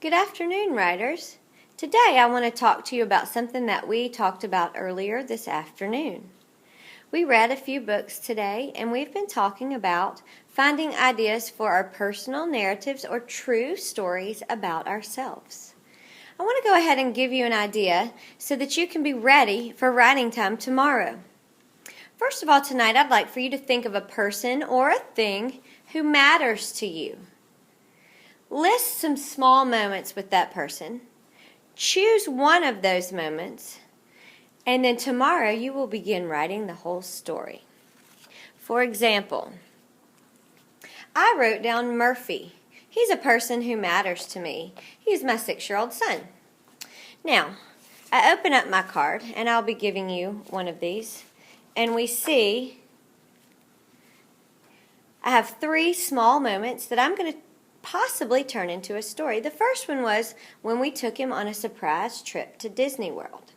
Good afternoon, writers. Today I want to talk to you about something that we talked about earlier this afternoon. We read a few books today, and we've been talking about finding ideas for our personal narratives or true stories about ourselves. I want to go ahead and give you an idea so that you can be ready for writing time tomorrow. First of all, tonight I'd like for you to think of a person or a thing who matters to you. List some small moments with that person. Choose one of those moments, and then tomorrow you will begin writing the whole story. For example, I wrote down Murphy. He's a person who matters to me. He's my 6-year-old son. Now, I open up my card, and I'll be giving you one of these, and we see I have 3 small moments that I'm going to possibly turn into a story. The first one was when we took him on a surprise trip to Disney World.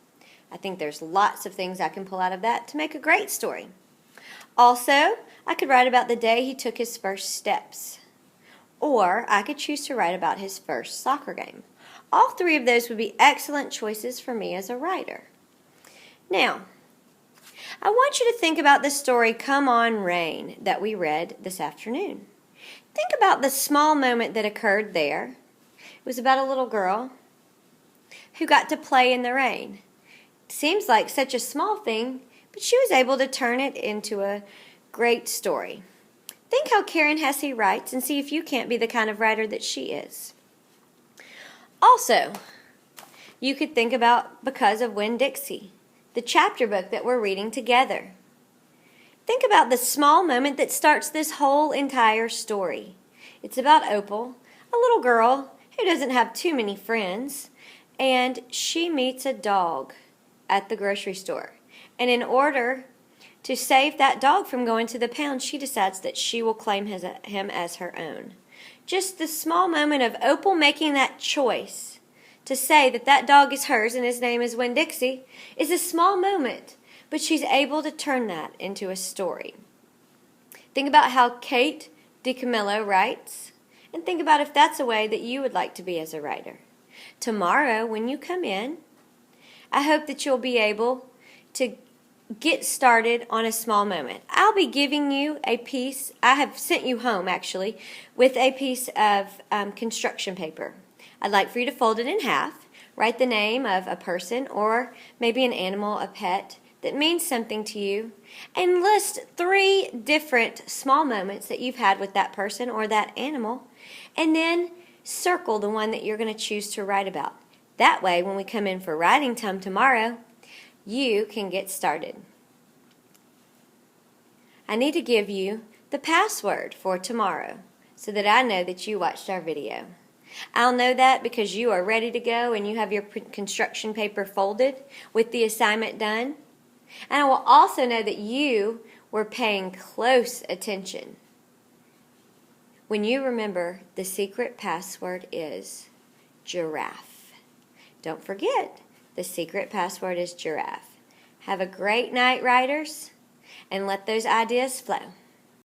I think there's lots of things I can pull out of that to make a great story. Also, I could write about the day he took his first steps. Or I could choose to write about his first soccer game. All 3 of those would be excellent choices for me as a writer. Now, I want you to think about the story Come On Rain that we read this afternoon. Think about the small moment that occurred there. It was about a little girl who got to play in the rain. It seems like such a small thing, but she was able to turn it into a great story. Think how Karen Hesse writes and see if you can't be the kind of writer that she is. Also, you could think about Because of Winn-Dixie, the chapter book that we're reading together. Think about the small moment that starts this whole entire story. It's about Opal, a little girl who doesn't have too many friends, and she meets a dog at the grocery store. And in order to save that dog from going to the pound, she decides that she will claim him as her own. Just the small moment of Opal making that choice to say that that dog is hers and his name is Winn-Dixie is a small moment, but she's able to turn that into a story. Think about how Kate DiCamillo writes, and think about if that's a way that you would like to be as a writer. Tomorrow, when you come in, I hope that you'll be able to get started on a small moment. I'll be giving you a piece, I have sent you home actually, with a piece of construction paper. I'd like for you to fold it in half, write the name of a person or maybe an animal, a pet, that means something to you, and list 3 different small moments that you've had with that person or that animal, and then circle the one that you're going to choose to write about. That way, when we come in for writing time tomorrow, you can get started. I need to give you the password for tomorrow so that I know that you watched our video. I'll know that because you are ready to go and you have your construction paper folded with the assignment done. And I will also know that you were paying close attention. When you remember, the secret password is giraffe. Don't forget, the secret password is giraffe. Have a great night, writers, and let those ideas flow.